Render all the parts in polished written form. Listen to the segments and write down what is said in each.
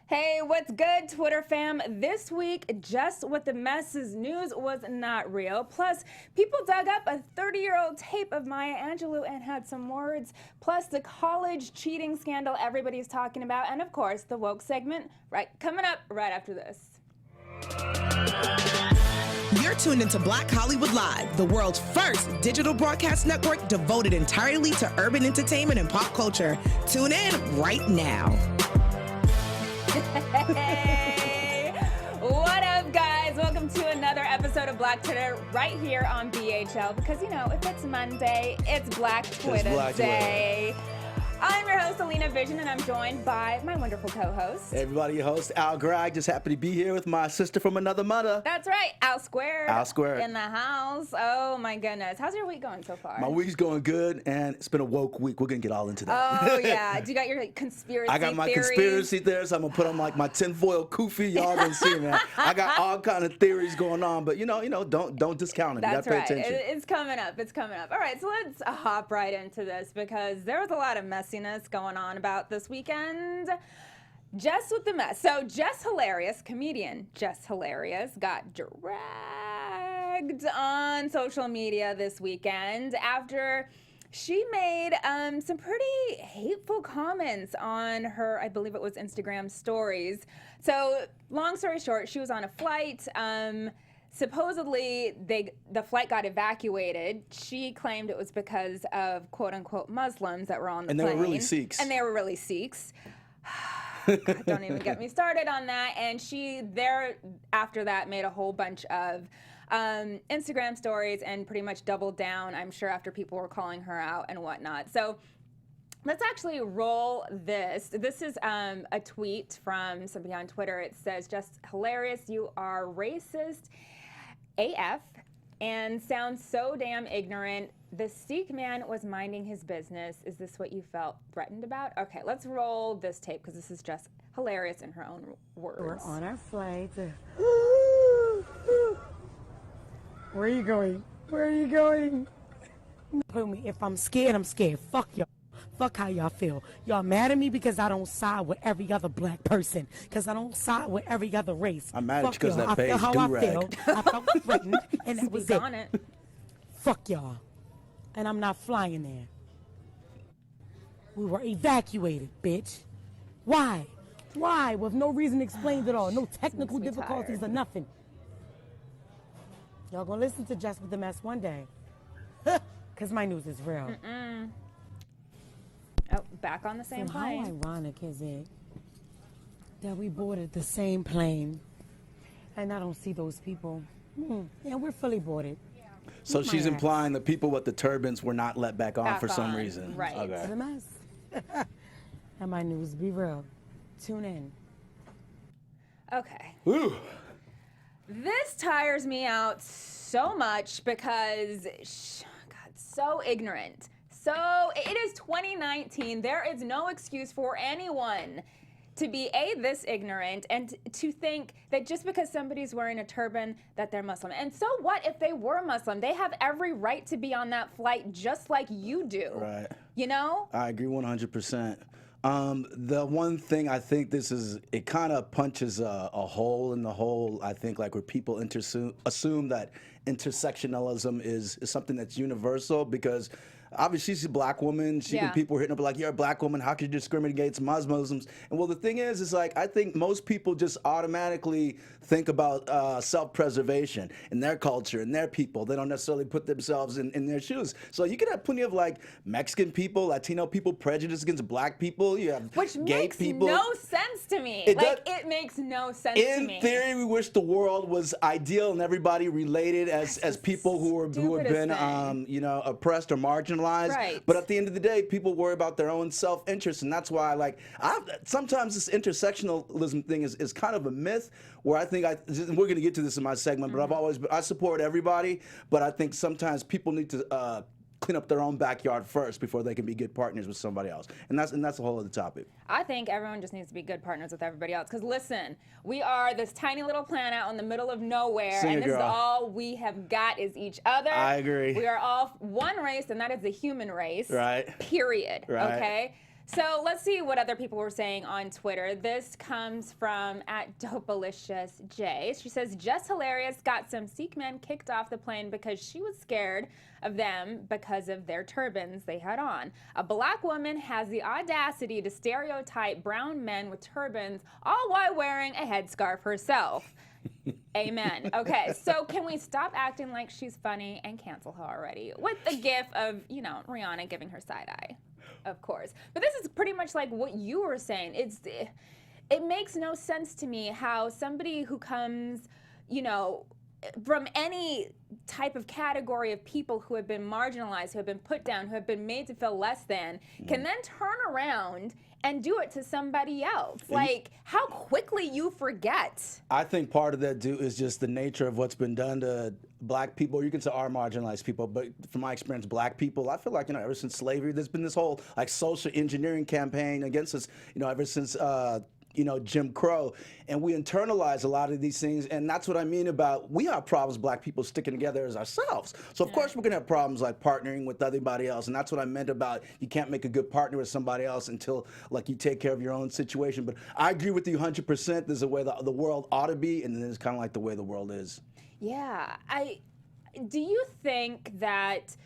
Hey, what's good, Twitter fam? This week, Just What the Mess's news was not real. Plus, people dug up a 30-year-old tape of Maya Angelou and had some words. Plus, the college cheating scandal everybody's talking about. And, of course, the woke segment coming up right after this. You're tuned into Black Hollywood Live, the world's first digital broadcast network devoted entirely to urban entertainment and pop culture. Tune in right now. Hey, what up, guys? Welcome to another episode of Black Twitter right here on BHL. Because, you know, if it's Monday, it's Black Twitter Day. I'm your host, Alina Vission, and I'm joined by my wonderful co-host. Hey everybody, your host, Al Gregg. Just happy to be here with my sister from another mother. That's right, Al Squared. Al Squared. In the house. Oh, my goodness. How's your week going so far? My week's going good, and it's been a woke week. We're going to get all into that. Oh, yeah. Do you got your conspiracy I got my theories? conspiracy theories. I'm going to put on like my tinfoil kufi. Y'all going to see, man. I got all kind of theories going on, but you know, don't discount it. That's you got to pay right. attention. It's coming up. It's coming up. All right, so let's hop right into this because there was a lot of messiness going on about this weekend. Jess with the mess. So Jess Hilarious, comedian Jess Hilarious, got dragged on social media this weekend after she made some pretty hateful comments on her, I believe it was Instagram stories. So long story short, she was on a flight. Supposedly, the flight got evacuated. She claimed it was because of quote-unquote Muslims that were on the plane. And they were really Sikhs. And they were really Sikhs. God, don't even get me started on that. And she, after that, made a whole bunch of Instagram stories and pretty much doubled down, I'm sure, after people were calling her out and whatnot. So let's actually roll this. This is a tweet from somebody on Twitter. It says, "Just hilarious, you are racist AF and sounds so damn ignorant. The Sikh man was minding his business. Is this what you felt threatened about?" Okay, let's roll this tape because this is just hilarious in her own words. We're on our flight. Where are you going? Where are you going? Tell me, if I'm scared, I'm scared. Fuck y'all. Fuck how y'all feel. Y'all mad at me because I don't side with every other black person. Because I don't side with every other race. I'm mad at you because y'all. that I feel beige how do-rag. I feel. I felt threatened, and that was Speak it. on it. Fuck y'all. And I'm not flying there. We were evacuated, bitch. Why? Why? With no reason explained at all. No technical Makes me difficulties tired. or nothing. Y'all gonna listen to Just With the Mess one day. Because my news is real. Oh, back on the same So plane. how ironic is it that we boarded the same plane and I don't see those people? Yeah, we're fully boarded. So Eat my she's ass. implying the people with the turbans were not let back on Back for some on, reason. right. To Okay. the mess. And my news be real. Tune in. Okay. Woo. This tires me out so much because, God, so ignorant. So it is 2019. There is no excuse for anyone to be this ignorant and to think that just because somebody's wearing a turban that they're Muslim. And so what if they were Muslim? They have every right to be on that flight just like you do. Right. You know? I agree 100%. The one thing I think it kind of punches a hole in the hole, I think, like where people assume that intersectionalism is something that's universal because obviously she's a black woman. People are hitting up like, "You're a black woman. How could you discriminate against Muslims?" And well, the thing is like I think most people just automatically think about self-preservation in their culture and their people. They don't necessarily put themselves in their shoes. So you can have plenty of like Mexican people, Latino people prejudice against black people. You have Which gay makes people. no sense to me. It It makes no sense to me. In theory, we wish the world was ideal and everybody related as people who have been oppressed or marginalized. Right. But at the end of the day, people worry about their own self-interest, and that's why sometimes this intersectionalism thing is kind of a myth. Where I think we're going to get to this in my segment, but I support everybody, but I think sometimes people need to clean up their own backyard first before they can be good partners with somebody else, and that's a whole other topic. I think everyone just needs to be good partners with everybody else. Because listen, we are this tiny little planet out in the middle of nowhere, Sing and it, this is girl. all we have got is each other. I agree. We are all one race, and that is the human race. Right. Period. Right. Okay. So let's see what other people were saying on Twitter. This comes from @DopeAlicious_J. She says, Jess Hilarious got some Sikh men kicked off the plane because she was scared of them because of their turbans they had on. A black woman has the audacity to stereotype brown men with turbans, all while wearing a headscarf herself. Amen. Okay, so can we stop acting like she's funny and cancel her already? With the gif of, you know, Rihanna giving her side eye. Of course. But this is pretty much like what you were saying. It makes no sense to me how somebody who comes, you know, from any type of category of people who have been marginalized, who have been put down, who have been made to feel less than, can then turn around and do it to somebody else. Like, how quickly you forget. I think part of that, is just the nature of what's been done to black people. You can say our marginalized people, but from my experience, black people, I feel like, you know, ever since slavery, there's been this whole, like, social engineering campaign against us, you know, ever since, you know, Jim Crow, and we internalize a lot of these things, and that's what I mean about we have problems, black people sticking together as ourselves. So of course we're gonna have problems like partnering with everybody else, and that's what I meant about you can't make a good partner with somebody else until like you take care of your own situation. But I agree with you 100%. There's a way the world ought to be, and then it's kind of like the way the world is. Yeah. Do you think that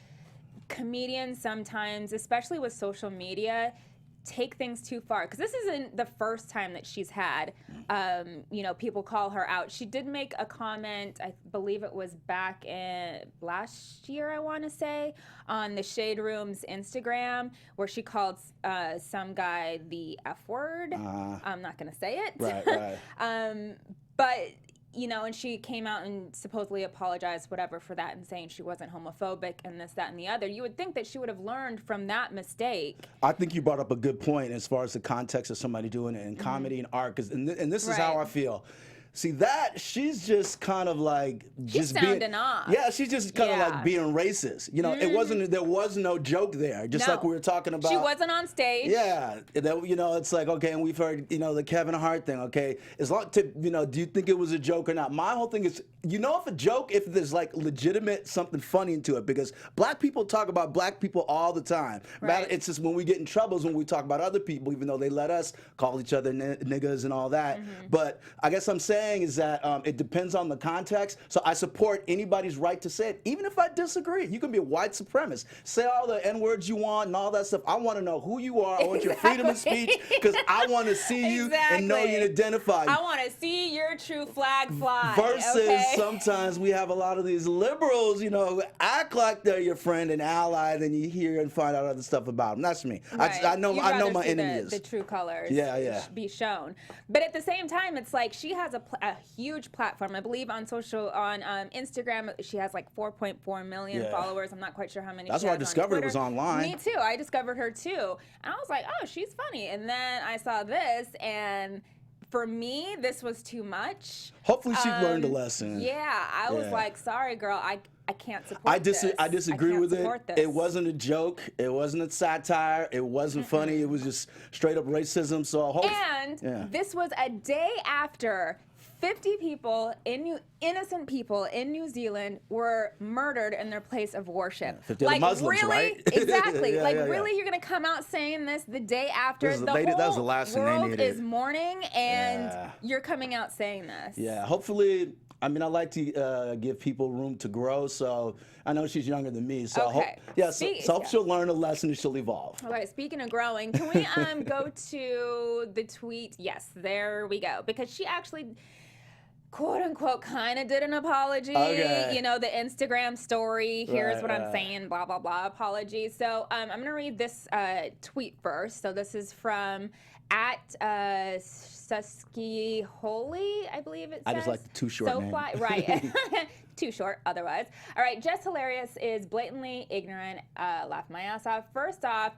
comedians sometimes, especially with social media, take things too far? Because this isn't the first time that she's had, you know, people call her out. She did make a comment, I believe it was back in last year, I want to say, on the Shade Room's Instagram, where she called some guy the F word. I'm not going to say it. Right. But you know, and she came out and supposedly apologized, whatever, for that and saying she wasn't homophobic and this, that, and the other. You would think that she would have learned from that mistake. I think you brought up a good point as far as the context of somebody doing it in comedy and art, because and this is how I feel. See, that she's just kind of like just sounding off. Yeah, she's just kind of like being racist. You know, there was no joke there. Just like we were talking about. She wasn't on stage. Yeah, you know, it's like, okay, and we've heard, you know, the Kevin Hart thing. Okay, as long to, you know, do you think it was a joke or not? My whole thing is, you know, if a joke, if there's like legitimate something funny into it, because black people talk about black people all the time. Right. It's just when we get in troubles when we talk about other people, even though they let us call each other niggas and all that. But I guess I'm saying is that it depends on the context. So I support anybody's right to say it, even if I disagree. You can be a white supremacist. Say all the N-words you want and all that stuff. I want to know who you are. I want your freedom of speech, because I want to see you and know you and identify you. I want to see your true flag fly. Versus sometimes we have a lot of these liberals, you know, who act like they're your friend and ally, then you hear and find out other stuff about them. That's me. Right. I know my enemy is. The true colors be shown. But at the same time, it's like she has a huge platform. I believe on Instagram, she has like 4.4 million followers. I'm not quite sure how many. That's why I discovered it was online. Me too. I discovered her too. And I was like, oh, she's funny. And then I saw this, and for me, this was too much. Hopefully she learned a lesson. Yeah, I was like, sorry, girl, I can't support this. I disagree with it. This. It wasn't a joke. It wasn't a satire. It wasn't funny. It was just straight up racism. So this was a day after 50 people, innocent people in New Zealand were murdered in their place of worship. 50 like Muslims, really? Right? Exactly. Really, you're going to come out saying this the day after the whole world is mourning, and you're coming out saying this. Yeah, hopefully. I mean, I like to give people room to grow, so I know she's younger than me, so hope she'll learn a lesson and she'll evolve. All right, speaking of growing, can we go to the tweet? Yes, there we go, because she actually, quote unquote, kind of did an apology. Okay. You know, the Instagram story, here's what I'm saying, blah, blah, blah, apology. So I'm going to read this tweet first. So this is from Suski Holy, I believe it says. I just like the too short name. Right. Too short otherwise. All right, Jess Hilarious is blatantly ignorant. Laugh my ass off. First off,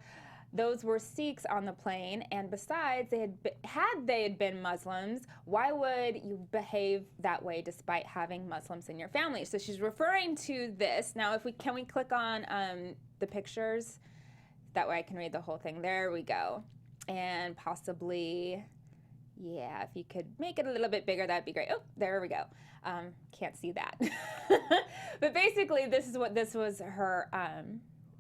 those were Sikhs on the plane, and besides, had they been Muslims, why would you behave that way despite having Muslims in your family? So she's referring to this. Now, can we click on the pictures? That way I can read the whole thing. There we go. And possibly, if you could make it a little bit bigger, that'd be great. Oh, there we go. Can't see that. But basically, this was her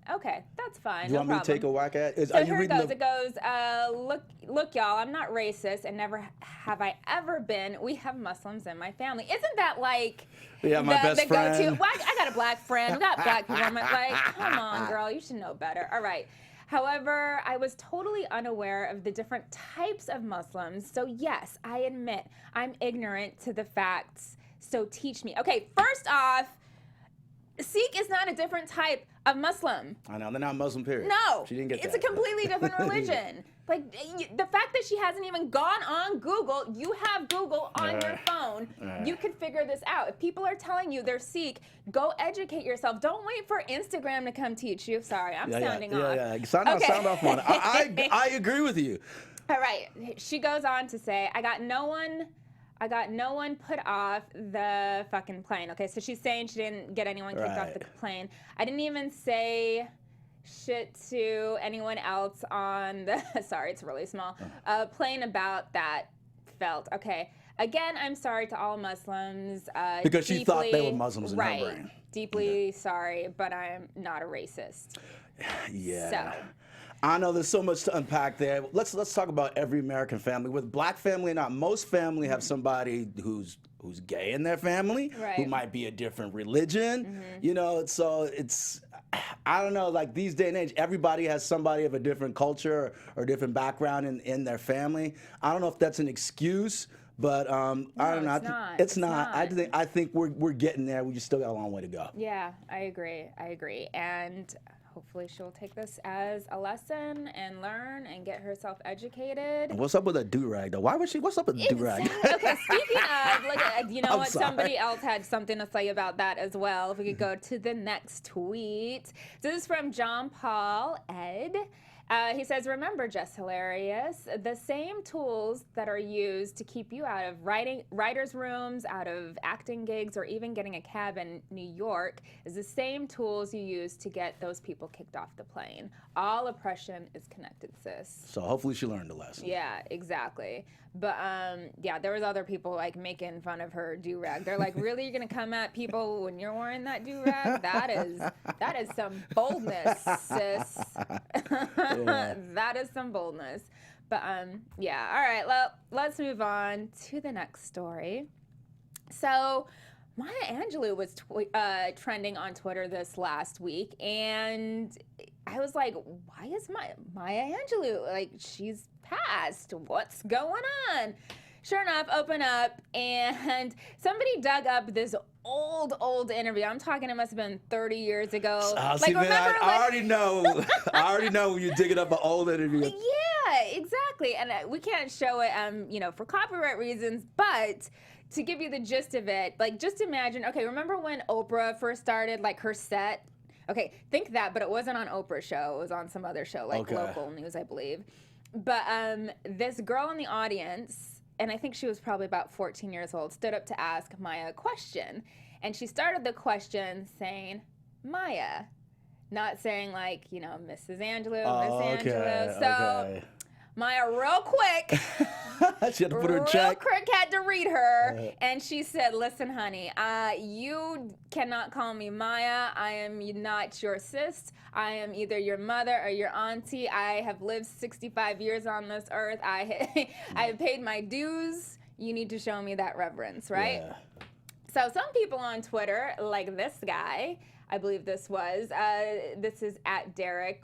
Okay, that's fine. Do you no want me to problem. take a whack at it? So here it goes. It goes, look, y'all, I'm not racist, and never have I ever been. We have Muslims in my family. Isn't that like my best friend? Go-to? Well, I got a black friend. We got black people. Like, come on, girl, you should know better. All right. However, I was totally unaware of the different types of Muslims. So yes, I admit I'm ignorant to the facts. So teach me. Okay, first off, Sikh is not a different type of Muslim. I know, they're not Muslim, period. No, she didn't get it's that. a completely different religion. Like, the fact that she hasn't even gone on Google, you have Google on your phone, you could figure this out. If people are telling you they're Sikh, go educate yourself. Don't wait for Instagram to come teach you. Sorry, I'm sounding off. Yeah. Sound off on it. I agree with you. All right, she goes on to say, I got no one put off the fucking plane. Okay, so she's saying she didn't get anyone kicked off the plane. I didn't even say shit to anyone else on the, sorry, it's really small, plane about that felt. Okay, again, I'm sorry to all Muslims. Because she thought they were Muslims in her brain. Deeply sorry, but I'm not a racist. Yeah. So. I know there's so much to unpack there. Let's talk about every American family. With black family or not, most family have somebody who's gay in their family, who might be a different religion. You know, so it's, I don't know, like these day and age, everybody has somebody of a different culture or different background in their family. I don't know if that's an excuse, but I don't know. It's not. I think we're getting there. We just still got a long way to go. Yeah, I agree. And hopefully she'll take this as a lesson and learn and get herself educated. What's up with a do-rag, though? What's up with a do-rag? Okay, speaking of, you know I'm what? sorry. Somebody else had something to say about that as well. If we could go to the next tweet. This is from John Paul Ed. He says, remember, Jess Hilarious, the same tools that are used to keep you out of writers' rooms, out of acting gigs, or even getting a cab in New York is the same tools you use to get those people kicked off the plane. All oppression is connected, sis. So hopefully she learned the lesson. Yeah, exactly. But yeah, there was other people like making fun of her do-rag. They're like, really, you're gonna come at people when you're wearing that do-rag? That is some boldness, sis. That is some boldness. But yeah, all right, well, let's move on to the next story. So Maya Angelou was trending on Twitter this last week, and I was like, why is Maya Angelou, like, she's passed, what's going on? Sure enough, open up, and somebody dug up this old interview. I'm talking, it must have been 30 years ago. See, man, I already know. I already know when you're digging up an old interview. Yeah, exactly. And we can't show it, you know, for copyright reasons, but to give you the gist of it, like, just imagine, okay, remember when Oprah first started, like, her set? Okay, think that, but it wasn't on Oprah's show. It was on some other show, like local news, I believe. But this girl in the audience, and I think she was probably about 14 years old, stood up to ask Maya a question. And she started the question saying, Maya, not saying, like, you know, Mrs. Angelou, Miss Angelou. So Maya, real quick, she had to put her in check. Real quick, had to read her, and she said, listen, honey, you cannot call me Maya. I am not your sis. I am either your mother or your auntie. I have lived 65 years on this earth. I have paid my dues. You need to show me that reverence, right? Yeah. So some people on Twitter, like this guy, I believe this is at Derek,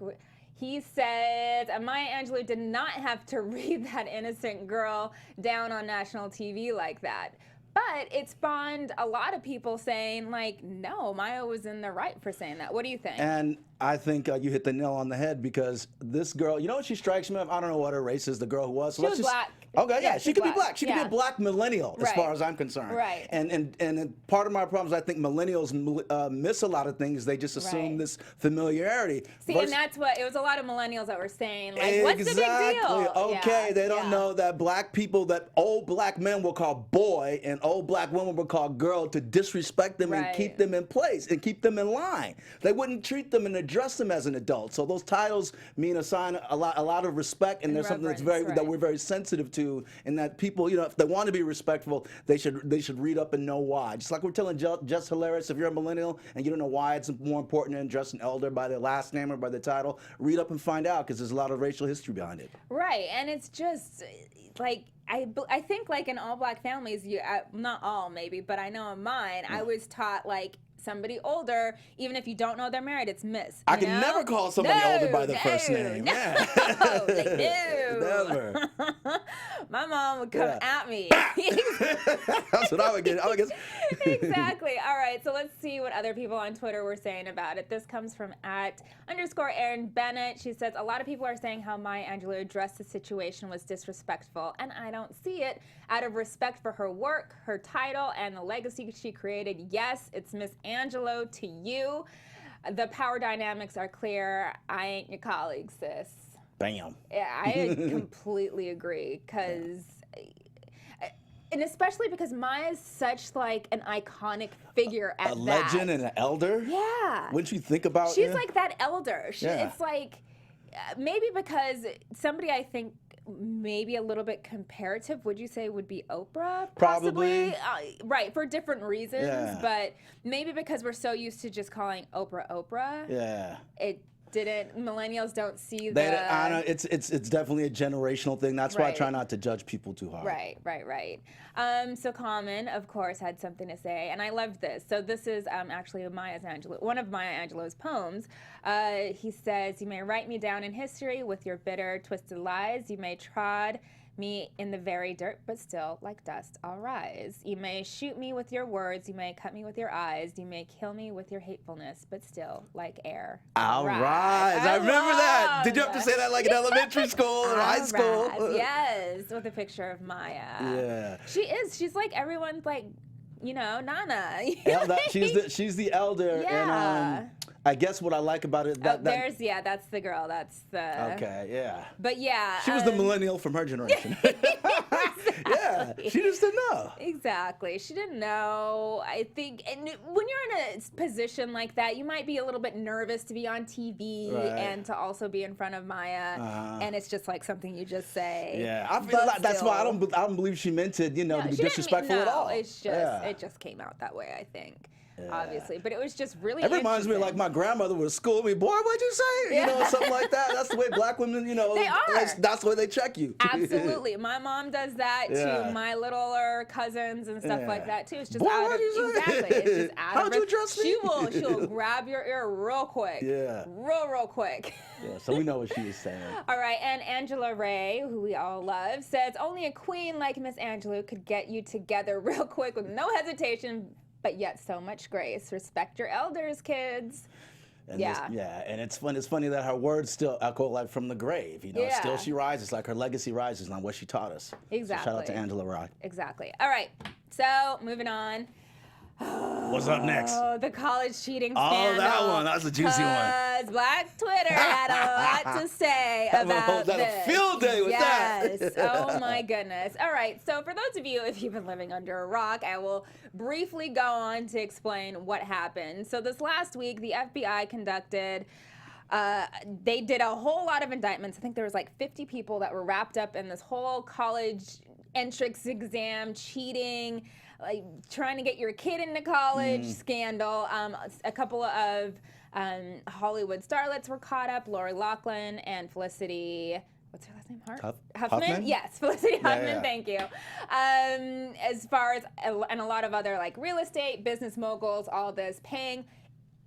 he said, Maya Angelou did not have to read that innocent girl down on national TV like that. But it spawned a lot of people saying, like, no, Maya was in the right for saying that. What do you think? And I think you hit the nail on the head, because this girl, you know what she strikes me of? I don't know what her race is, the girl who was. So she was black. Okay, yeah, she could be black. She could be a black millennial, as far as I'm concerned. Right. And part of my problem is I think millennials miss a lot of things. They just assume this familiarity. See, and that's what, it was a lot of millennials that were saying, like, what's the big deal? Okay, they don't know that black people, that old black men will call boy and old black women will call girl to disrespect them and keep them in place and keep them in line. They wouldn't treat them in a address them as an adult. So those titles mean a lot of respect, and there's something that's that we're very sensitive to, and that people, if they want to be respectful, they should read up and know why. Just like we're telling Jess Hilarious, if you're a millennial and you don't know why it's more important to address an elder by their last name or by the title, read up and find out, because there's a lot of racial history behind it. Right, and it's just like I think like in all black families, not all maybe, but I know in mine, I was taught like somebody older, even if you don't know they're married, it's Miss. I can never call somebody older by their first name. No, Yeah. never. My mom would come at me. That's what I would get. Exactly. All right, so let's see what other people on Twitter were saying about it. This comes from @_Erin Bennett. She says, a lot of people are saying how Maya Angelou addressed the situation was disrespectful, and I don't see it. Out of respect for her work, her title, and the legacy she created, yes, it's Miss Angelou to you. The power dynamics are clear. I ain't your colleague, sis. Bam. Yeah, I completely agree, because, and especially because Maya's such like an iconic figure at that. A legend and an elder? Yeah. Wouldn't you think about She's like that elder. Yeah. It's like, maybe because somebody I think maybe a little bit comparative, would you say would be Oprah? Probably. Right, for different reasons, Yeah. but maybe because we're so used to just calling Oprah Oprah. Yeah. Millennials don't see I know, it's definitely a generational thing. That's why I Right. try not to judge people too hard. Right. So Common, of course, had something to say, and I loved this. So this is actually one of Maya Angelou's poems. He says, "You may write me down in history with your bitter, twisted lies. You may trod me in the very dirt, but still, like dust, I'll rise. You may shoot me with your words. You may cut me with your eyes. You may kill me with your hatefulness, but still, like air, I'll rise." I remember that. Did you have to say that like in elementary school or high school? Yes, with a picture of Maya. Yeah. She is. She's like everyone's like, Nana. She's the elder. Yeah. And I guess what I like about it that's the girl. That's the. Okay, yeah. But yeah. She was the millennial from her generation. Yeah, she just didn't know. Exactly. She didn't know. I think, and when you're in a position like that, you might be a little bit nervous to be on TV and to also be in front of Maya, and it's just like something you just say. Yeah, I feel like that's why I don't believe she meant it, to be disrespectful at all. It's just it just came out that way, I think. Yeah. Obviously, but it was just really. It reminds me of like my grandmother would school me, boy, what'd you say? Something like that. That's the way black women, they are. That's the way they check you. Absolutely, my mom does that to my littler cousins and stuff like that too. It's just boy, out of exactly. It's just out How'd of you address me? She'll grab your ear real quick. Yeah. Real quick. Yeah, so we know what she was saying. All right, and Angela Ray, who we all love, says only a queen like Miss Angelou could get you together real quick with no hesitation, but yet so much grace. Respect your elders, kids. And and it's funny that her words still echo like from the grave. Still she rises, like her legacy rises on what she taught us. Exactly. So shout out to Angela Ray. Exactly. All right, so moving on. What's up next? Oh, the college cheating scandal. Oh, that one. That's a juicy one. Because Black Twitter had a lot to say about this. A field day with that. Yes. Oh, my goodness. All right. So for those of you, if you've been living under a rock, I will briefly go on to explain what happened. So this last week, the FBI conducted they did a whole lot of indictments. I think there was like 50 people that were wrapped up in this whole college entrance exam cheating, like trying to get your kid into college scandal. A couple of Hollywood starlets were caught up, Lori Loughlin and Felicity. What's her last name? Huffman? Yes, Felicity Huffman, thank you. As far as, and a lot of other like real estate, business moguls, all this, paying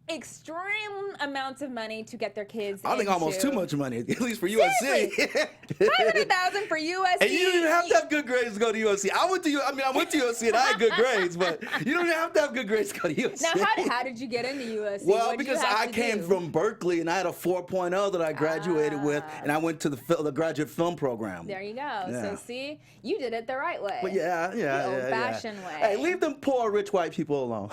extreme amounts of money to get their kids I think almost too much money, at least for USC. $500,000 for USC. And you don't even have to have good grades to go to USC. I went to USC and I had good grades, but you don't even have to have good grades to go to USC. Now, how did you get into USC? Well, because I came from Berkeley and I had a 4.0 that I graduated with, and I went to the graduate film program. There you go. Yeah. So see, you did it the right way. But the old-fashioned way. Hey, leave them poor rich white people alone.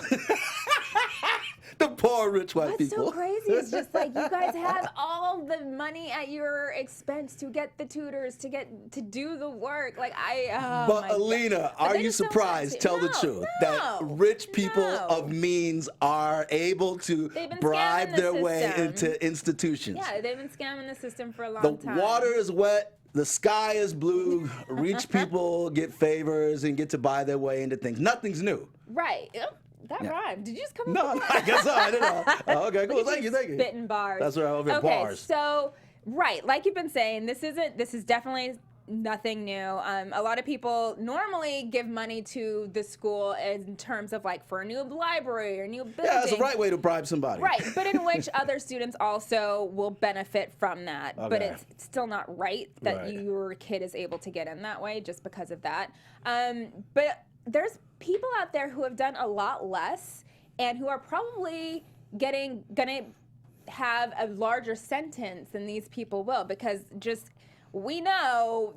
The poor rich white What's people. so crazy is just like you guys have all the money at your expense to get the tutors, to do the work. Like But my Alina, God. But are they you just don't want surprised? to. Tell the No, truth no, that rich people no. of means are able to They've been bribe scamming the their way system. into institutions. Yeah, they've been scamming the system for a long The time. water is wet, the sky is blue. Rich people get favors and get to buy their way into things. Nothing's new. Right. Oh, that rhymed. Did you just come No, up with I that? guess so. I didn't know. Oh, okay, cool. Look at Thank you. Spitting bars. That's right. Over Okay, bars. so right, like you've been saying, this is definitely nothing new. A lot of people normally give money to the school in terms of like for a new library or new building. Yeah, it's the right way to bribe somebody. Right, but in which other students also will benefit from that. But Okay. it's still not right that Right. your kid is able to get in that way just because of that. But there's people out there who have done a lot less and who are probably gonna have a larger sentence than these people will, because just we know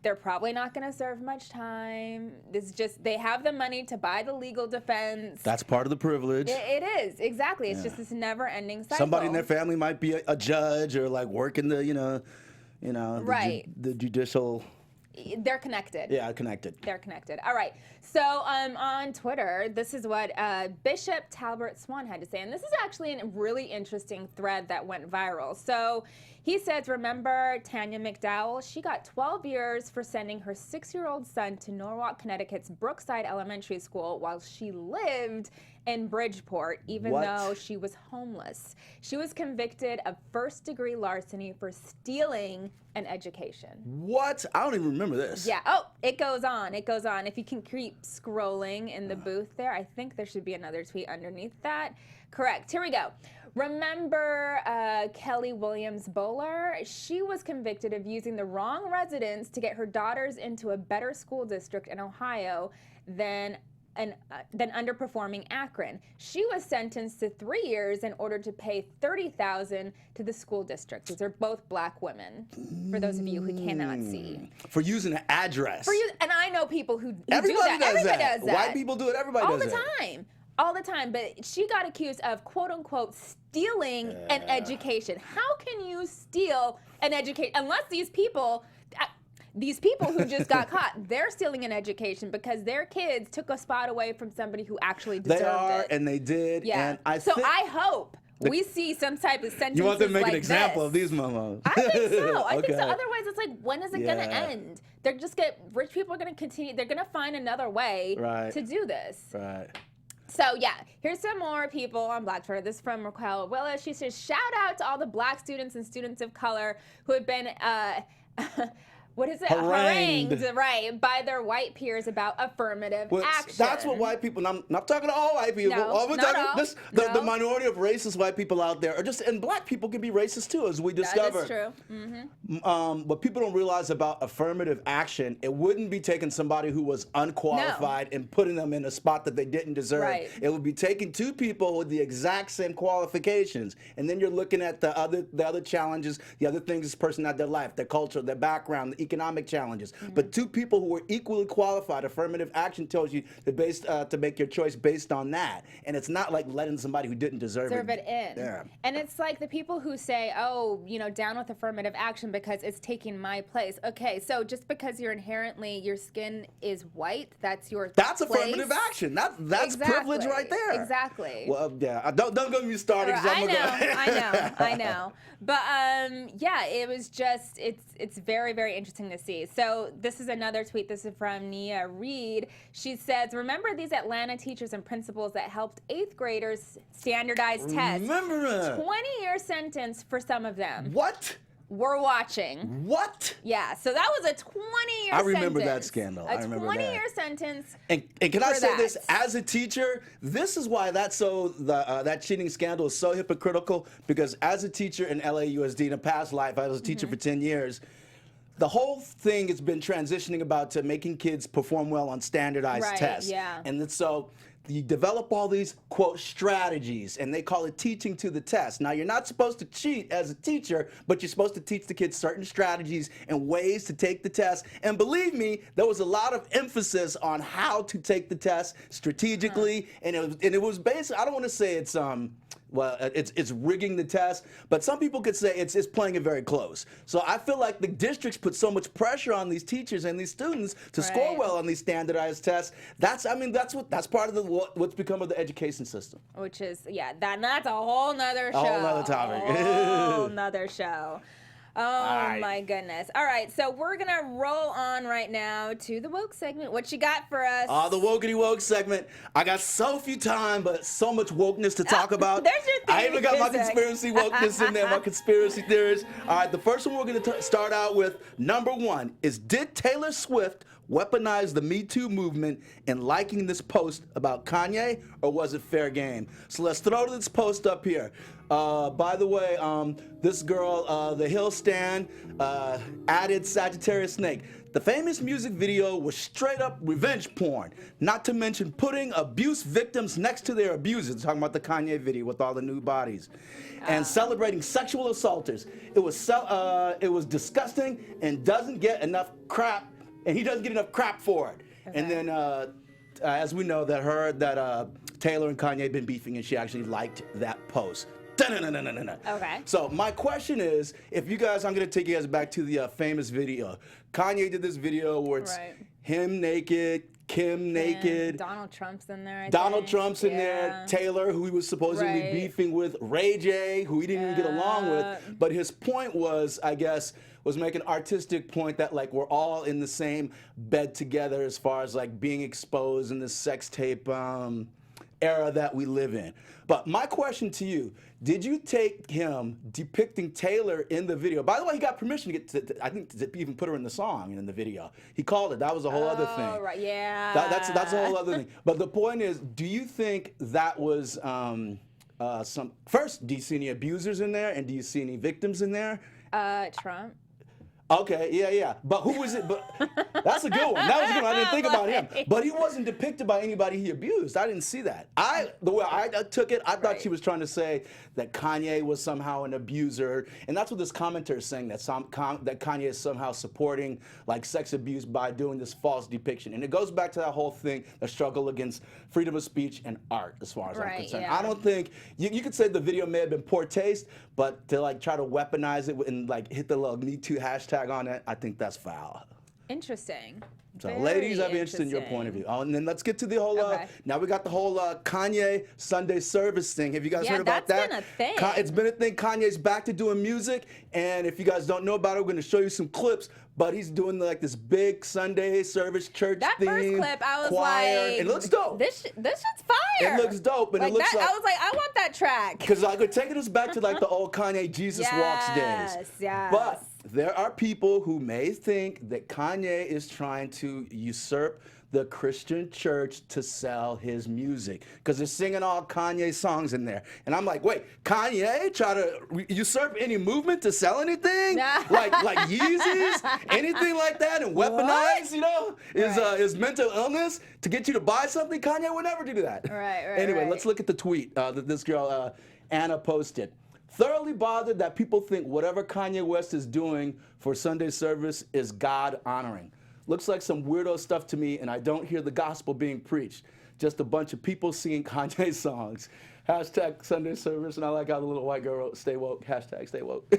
they're probably not going to serve much time. It's just they have the money to buy the legal defense. That's part of the privilege. It is, exactly. It's just this never-ending cycle. Somebody in their family might be a judge or like work in the, Right. the judicial. They're connected. Yeah, connected. They're connected. All right. So on Twitter, this is what Bishop Talbot Swan had to say. And this is actually a really interesting thread that went viral. So he says, remember Tanya McDowell? She got 12 years for sending her 6-year-old son to Norwalk, Connecticut's Brookside Elementary School while she lived in Bridgeport, even What? though she was homeless. She was convicted of first-degree larceny for stealing an education. What? I don't even remember this. Yeah. Oh, it goes on. It goes on. If you can keep scrolling in the booth there, I think there should be another tweet underneath that. Correct. Here we go. Remember Kelly Williams Bowler? She was convicted of using the wrong residence to get her daughters into a better school district in Ohio than underperforming Akron. She was sentenced to 3 years in order to pay $30,000 to the school district. These are both black women, for those of you who cannot see. For using an address. And I know people who Everybody do that. does Everybody that. does that. White people do it. Everybody all does the that. time. All the time. But she got accused of quote unquote stealing an education. How can you steal an education unless these people who just got caught, they're stealing an education because their kids took a spot away from somebody who actually deserved They are, it. and they did. Yeah. And I so think I hope we see some type of sentence. you want them to make like an example this. of these momos. I think so. I think so. Okay. Otherwise, it's like, when is it going to Yeah. end? Rich people are going to continue. They're going to find another way Right. to do this. Right. So yeah, here's some more people on Black Twitter. This is from Raquel Willis. She says, shout out to all the black students and students of color who have been what is it? Harangued. Right, by their white peers about affirmative Well, action. that's what white people, and I'm not talking to all white people. No, all we're not talking, all. This, No. the minority of racist white people out there, and black people can be racist too, as we discovered. That is true. What people don't realize about affirmative action, it wouldn't be taking somebody who was unqualified and putting them in a spot that they didn't deserve. Right. It would be taking two people with the exact same qualifications, and then you're looking at the other challenges, the other things this person had, their life, their culture, their background, the economic challenges. But two people who were equally qualified, affirmative action tells you to make your choice based on that, and it's not like letting somebody who didn't deserve Serve it in. Yeah. And it's like the people who say, oh, down with affirmative action because it's taking my place. Okay, so just because your skin is white, that's your That's place? affirmative action. That's privilege right there. Exactly. Well, yeah. Don't get me started. 'Cause I'm I know. But yeah, it was just it's very, very interesting to see. So this is another tweet. This is from Nia Reed. She says, remember these Atlanta teachers and principals that helped 8th graders standardize tests? Remember that. 20-year sentence for some of them. What? We're watching. What? Yeah, so that was a 20-year sentence. I remember that scandal. A I remember that. 20-year sentence. And can I for say this, that. as a teacher, this is why that cheating scandal is so hypocritical, because as a teacher in LAUSD in a past life, I was a teacher for 10 years, the whole thing has been transitioning about to making kids perform well on standardized Right, tests. yeah. And so you develop all these, quote, strategies, and they call it teaching to the test. Now, you're not supposed to cheat as a teacher, but you're supposed to teach the kids certain strategies and ways to take the test. And believe me, there was a lot of emphasis on how to take the test strategically, and it was based, I don't want to say it's well, it's rigging the test, but some people could say it's playing it very close. So I feel like the districts put so much pressure on these teachers and these students to score well on these standardized tests. That's part of what's become of the education system. Which is, yeah, that's a whole nother show. A whole nother topic. A whole nother show. Oh, right. my goodness. All right, so we're going to roll on right now to the woke segment. What you got for us? The wokety woke segment. I got so few time, but so much wokeness to talk about. There's your I even got my music. conspiracy wokeness in there, my conspiracy theories. All right, the first one we're going to start out with, number one, is did Taylor Swift weaponize the Me Too movement in liking this post about Kanye, or was it fair game? So let's throw this post up here. By the way, this girl, the Hill Stan, added Sagittarius Snake. The famous music video was straight up revenge porn, not to mention putting abuse victims next to their abusers. Talking about the Kanye video with all the new bodies, and celebrating sexual assaulters. It was disgusting and doesn't get enough crap, and he doesn't get enough crap for it. Okay. And then, as we know, that Taylor and Kanye been beefing, and she actually liked that post. Okay. So my question is, if you guys, I'm going to take you guys back to the famous video. Kanye did this video where it's him naked, Kim naked. Donald Trump's in there, Donald Trump's in there. Taylor, who he was supposedly beefing with. Ray J, who he didn't even get along with. But his point was, I guess, was make an artistic point that, like, we're all in the same bed together as far as, like, being exposed in this sex tape era that we live in. But my question to you, did you take him depicting Taylor in the video? By the way, he got permission to get I think to even put her in the song and in the video. He called it. That was a whole other thing. Oh, right, yeah. That's a whole other thing. But the point is, do you think that was first, do you see any abusers in there, and do you see any victims in there? Trump. Okay, yeah. But who was it? But that's a good one. That was a good one. I didn't think about him. But he wasn't depicted by anybody he abused. I didn't see that. The way I took it, I thought she was trying to say that Kanye was somehow an abuser, and that's what this commenter is saying, that Kanye is somehow supporting, like, sex abuse by doing this false depiction. And it goes back to that whole thing, the struggle against freedom of speech and art, as far as I'm concerned. Yeah. I don't think you could say the video may have been poor taste, but to, like, try to weaponize it and, like, hit the little Me Too hashtag on it, I think that's foul. Interesting. So, ladies, I'd be interested in your point of view. And then let's get to the whole, now we got the whole Kanye Sunday service thing. Have you guys heard about that? Yeah, that's been a thing. It's been a thing. Kanye's back to doing music. And if you guys don't know about it, we're going to show you some clips. But he's doing, like, this big Sunday service church that theme. That first clip, I was choir. like, It looks dope. This shit's fire. It looks dope. And like it looks that, I was like, I want that track. Because like, we're taking us back to, like, the old Kanye Jesus Walks days. Yes. But there are people who may think that Kanye is trying to usurp the Christian church to sell his music, because they're singing all Kanye songs in there. And I'm like, wait, Kanye try to usurp any movement to sell anything? like Yeezys? Anything like that? And weaponize, you know, is mental illness to get you to buy something? Kanye would never do that. Right. Anyway, let's look at the tweet that this girl, Anna, posted. Thoroughly bothered that people think whatever Kanye West is doing for Sunday service is God honoring. Looks like some weirdo stuff to me, and I don't hear the gospel being preached. Just a bunch of people singing Kanye songs. Hashtag Sunday service, and I like how the little white girl wrote, stay woke, hashtag stay woke.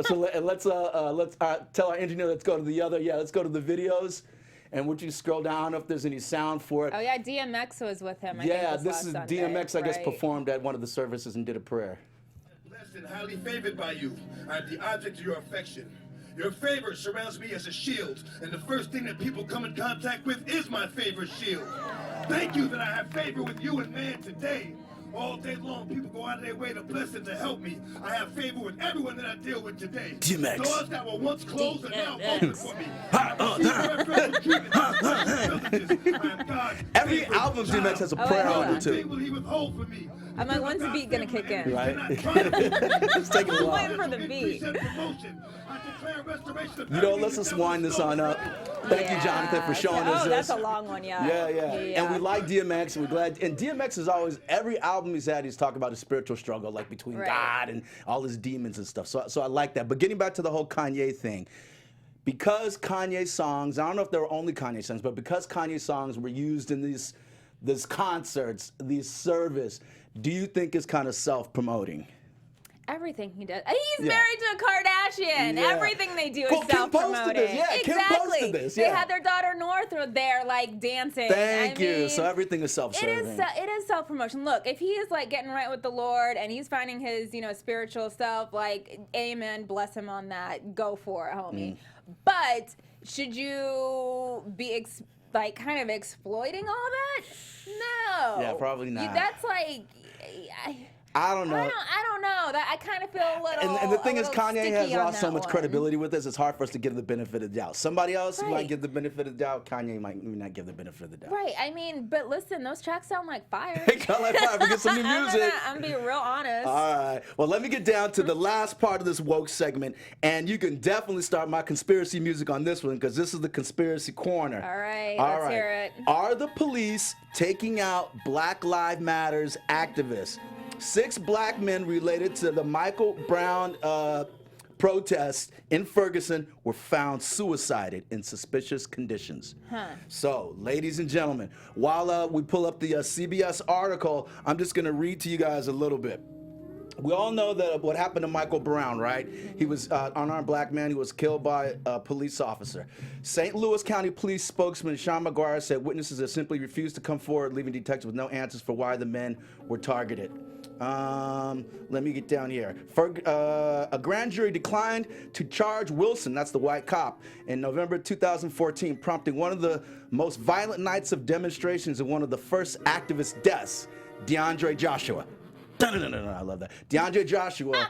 So let's tell our engineer, let's go to let's go to the videos. And would you scroll down if there's any sound for it? Oh, yeah, DMX was with him. This is Sunday, DMX, I guess, performed at one of the services and did a prayer. Blessed and highly favored by you. I am the object of your affection. Your favor surrounds me as a shield, and the first thing that people come in contact with is my favorite shield. Thank you that I have favor with you and man today. All day long, people go out of their way to bless and to help me. I have favor with everyone that I deal with today. DMX. Doors that were once closed are now open for me. I receive treatment. I am God's Every favorite album child. DMX has a Oh, prayer wait, hold on on. it too. What will he withhold from me? I'm like, when's the beat gonna kick in? Right? It's taking a I'm while. waiting for the beat. You know, let's just wind this on up. Thank you, Jonathan, for showing us Oh, this. that's a long one, yeah. Yeah. And we like DMX, and we're glad. And DMX is always, every album he's had, he's talking about his spiritual struggle, like between Right. God and all his demons and stuff. So I like that. But getting back to the whole Kanye thing, because Kanye songs, I don't know if they were only Kanye songs, but because Kanye songs were used in these concerts, these service, do you think it's kind of self-promoting? Everything he does. He's Yeah. married to a Kardashian. Yeah. Everything they do Well, is Kim posted self-promoting. this. Yeah, Kim exactly. posted this, They yeah. had their daughter North there, like dancing. Thank I you. mean, So everything is it self-serving. is self-promotion. Look, if he is like getting right with the Lord and he's finding his, spiritual self, like, amen, bless him on that. Go for it, homie. But should you be kind of exploiting all that? No. Yeah, probably not. That's like. I don't know. I don't know. That I kind of feel a little. And the thing is, a little Kanye has sticky on lost so that much one. credibility with this. It's hard for us to give the benefit of the doubt. Somebody else might Right. give the benefit of the doubt. Kanye might not give the benefit of the doubt. Right. I mean, but listen, those tracks sound like fire. Hey, Kyle, like, we get some new music. I'm being real honest. All right. Well, let me get down to the last part of this woke segment, and you can definitely start my conspiracy music on this one because this is the conspiracy corner. All right, All let's hear it. Are the police taking out Black Lives Matters activists? 6 black men related to the Michael Brown protests in Ferguson were found suicided in suspicious conditions. So, ladies and gentlemen, while we pull up the CBS article, I'm just going to read to you guys a little bit. We all know that what happened to Michael Brown, right? He was an unarmed black man who was killed by a police officer. St. Louis County Police spokesman Sean McGuire said witnesses have simply refused to come forward, leaving detectives with no answers for why the men were targeted. Let me get down here. A grand jury declined to charge Wilson, that's the white cop, in November 2014, prompting one of the most violent nights of demonstrations and one of the first activist deaths, DeAndre Joshua. I love that. DeAndre Joshua,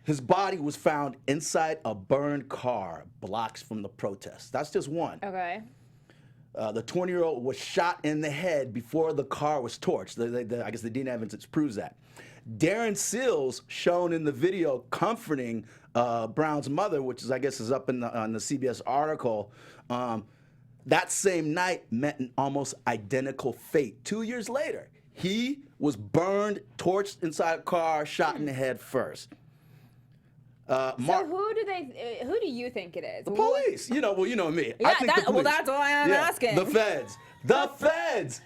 his body was found inside a burned car blocks from the protest. That's just one. Okay. The 20-year-old was shot in the head before the car was torched. I guess the DNA evidence proves that. Darren Seals, shown in the video comforting Brown's mother, which is, I guess, is up on the CBS article, that same night met an almost identical fate. 2 years later, he was burned, torched inside a car, shot in the head first. So who do you think it is? The police. You know me. Yeah, I think the police. that's why I'm asking. The feds.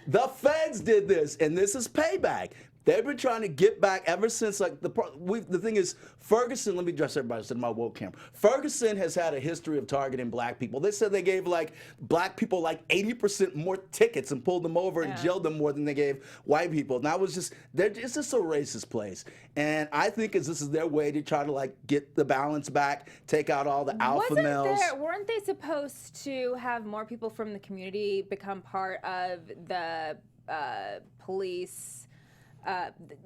The feds did this, and this is payback. They've been trying to get back ever since, like, the thing is, Ferguson, let me address everybody to my woke camp. Ferguson has had a history of targeting black people. They said they gave, like, black people, like, 80% more tickets and pulled them over and jailed them more than they gave white people. And that was just, it's just a racist place. And I think this is their way to try to, like, get the balance back, take out all the alpha males. Weren't they supposed to have more people from the community become part of the police?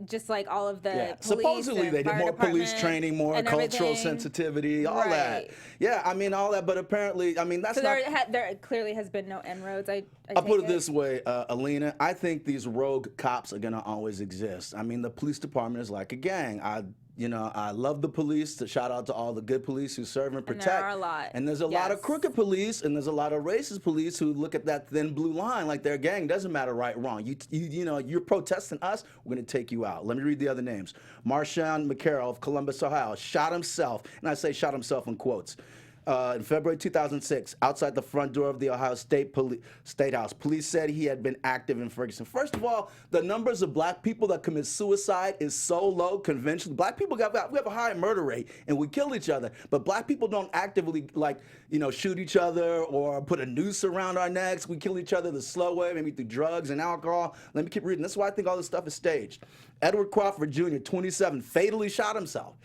Just like all of the police supposedly and they did fire more police department training, more and cultural everything. sensitivity, all that. Right. Yeah, I mean all that, but apparently, I mean that's So not. there clearly has been no inroads. I'll put it this way, Alina. I think these rogue cops are gonna always exist. I mean, the police department is like a gang. I love the police. To shout out to all the good police who serve and protect. there are a lot. And there's a lot of Yes. crooked police, and there's a lot of racist police who look at that thin blue line like their gang doesn't matter right or wrong. You're protesting us, we're gonna take you out. Let me read the other names. Marshawn McCarroll of Columbus, Ohio, shot himself, and I say shot himself in quotes. In February 2006, outside the front door of the Ohio State House, police said he had been active in Ferguson. First of all, the numbers of black people that commit suicide is so low conventionally. Black people we have a high murder rate, and we kill each other. But black people don't actively shoot each other or put a noose around our necks. We kill each other the slow way, maybe through drugs and alcohol. Let me keep reading. That's why I think all this stuff is staged. Edward Crawford Jr., 27, fatally shot himself.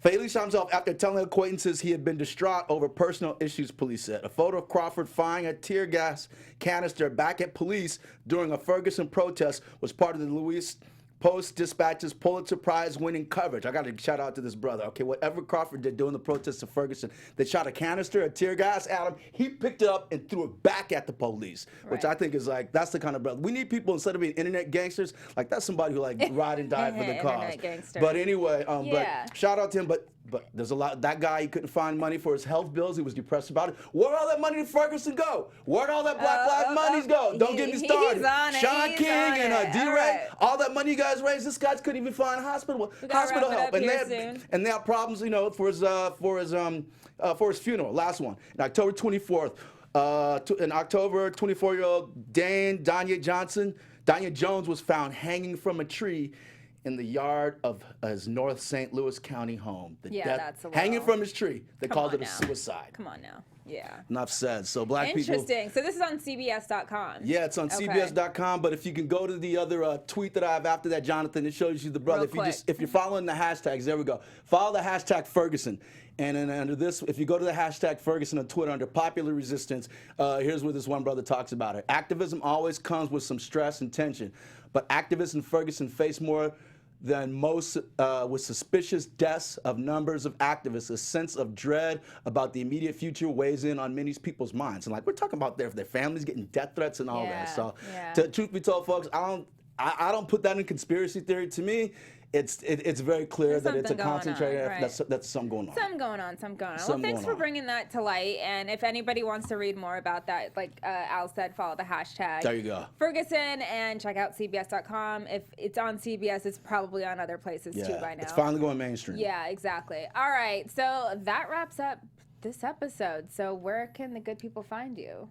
After telling acquaintances he had been distraught over personal issues, police said. A photo of Crawford firing a tear gas canister back at police during a Ferguson protest was part of the Louis Post-Dispatch's Pulitzer Prize-winning coverage. I got to shout out to this brother. Okay, whatever Crawford did during the protests of Ferguson, they shot a canister, a tear gas at him. He picked it up and threw it back at the police, which I think is like, that's the kind of brother. We need people, instead of being internet gangsters, like that's somebody who like ride and die for the cause. Gangster. But anyway, but shout out to him. But there's a lot. That guy, he couldn't find money for his health bills. He was depressed about it. Where'd all that money to Ferguson go? Where'd all that Black Lives Money go? Don't get me started. He's on it. Sean King and D-Ray, right. all that money you guys raised, this guy couldn't even find hospital help. And they have problems, you know, for his funeral. Last one, in October 24th. In October, 24-year-old Danya Jones was found hanging from a tree in the yard of his North St. Louis County home. That's a little... hanging from his tree. They called it a suicide. Come on now. Yeah. Enough said. So black people. Interesting. So this is on CBS.com. Yeah, it's on CBS.com. But if you can go to the other tweet that I have after that, Jonathan, it shows you the brother. If you're following the hashtags, there we go. Follow the hashtag Ferguson. And then under this, if you go to the hashtag Ferguson on Twitter under popular resistance, here's what this one brother talks about it. Activism always comes with some stress and tension, but activists in Ferguson face more than most with suspicious deaths of numbers of activists. A sense of dread about the immediate future weighs in on many people's minds. And like we're talking about their families getting death threats and all that. So truth be told, folks, I don't put that in conspiracy theory. To me, it's very clear that it's a concentrated effort. That's something going on. Something going on. Well, thanks for bringing that to light. And if anybody wants to read more about that, like Al said, follow the hashtag. There you go. Ferguson, and check out CBS.com. If it's on CBS, it's probably on other places too by now. It's finally going mainstream. Yeah, exactly. All right, so that wraps up this episode. So where can the good people find you?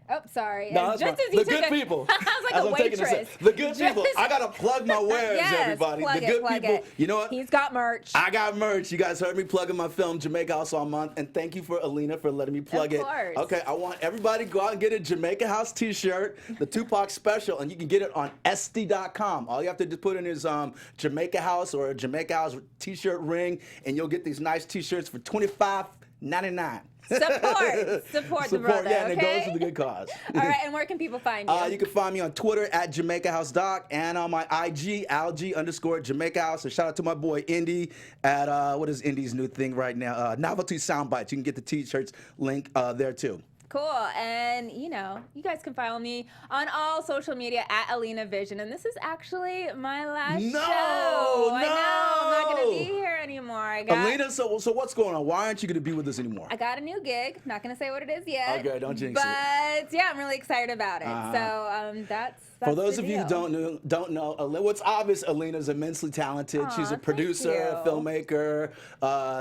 Oh, sorry. No, that's just fine. as you The good people. I was like a waitress. The good people. I gotta plug my wares, everybody. Plug the good people. It. You know what? He's got merch. I got merch. You guys heard me plugging my film Jamaica House all month, and thank you for Alina for letting me plug it. Of course. Okay, I want everybody to go out and get a Jamaica House T-shirt, the Tupac special, and you can get it on SD.com. All you have to do put in is Jamaica House or a Jamaica House T-shirt ring, and you'll get these nice T-shirts for $25.99. Support the brother, yeah, and it okay? goes to the good cause. All right, and where can people find you? You can find me on Twitter at JamaicaHouseDoc and on my IG, Alg_Jamaica House. And shout out to my boy Indy at, what is Indy's new thing right now? Novelty Soundbites. You can get the T-shirts link there too. Cool. And, you know, you guys can follow me on all social media at Alina Vission. And this is actually my last show. I know. I'm not going to be here anymore. Alina, so what's going on? Why aren't you going to be with us anymore? I got a new gig. Not going to say what it is yet. Okay, don't jinx it. But, yeah, I'm really excited about it. So that's for those of you who don't know, what's obvious, Alina's immensely talented. She's a producer, a filmmaker,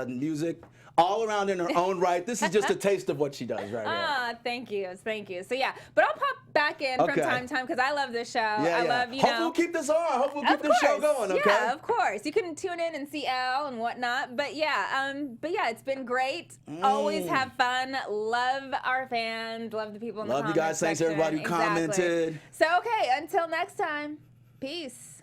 music. All around in her own right. This is just a taste of what she does right here. Thank you. So yeah, but I'll pop back in from time to time because I love this show. I love, you know. Hopefully we'll keep this on. Hopefully we'll keep this show going, okay? Yeah, of course. You can tune in and see Al and whatnot. But yeah, it's been great. Always have fun. Love our fans. Love the people in the comment section. Love you guys. Thanks everybody who commented. So okay, until next time, peace.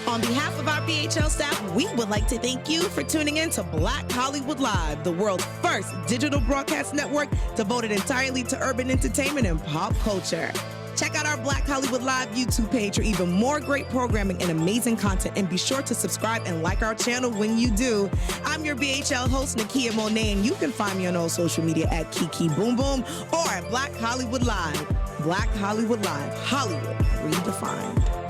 On behalf of our BHL staff, we would like to thank you for tuning in to Black Hollywood Live, the world's first digital broadcast network devoted entirely to urban entertainment and pop culture. Check out our Black Hollywood Live YouTube page for even more great programming and amazing content, and be sure to subscribe and like our channel when you do. I'm your BHL host, Nakia Monet, and you can find me on all social media at Kiki Boom Boom or at Black Hollywood Live. Black Hollywood Live, Hollywood redefined.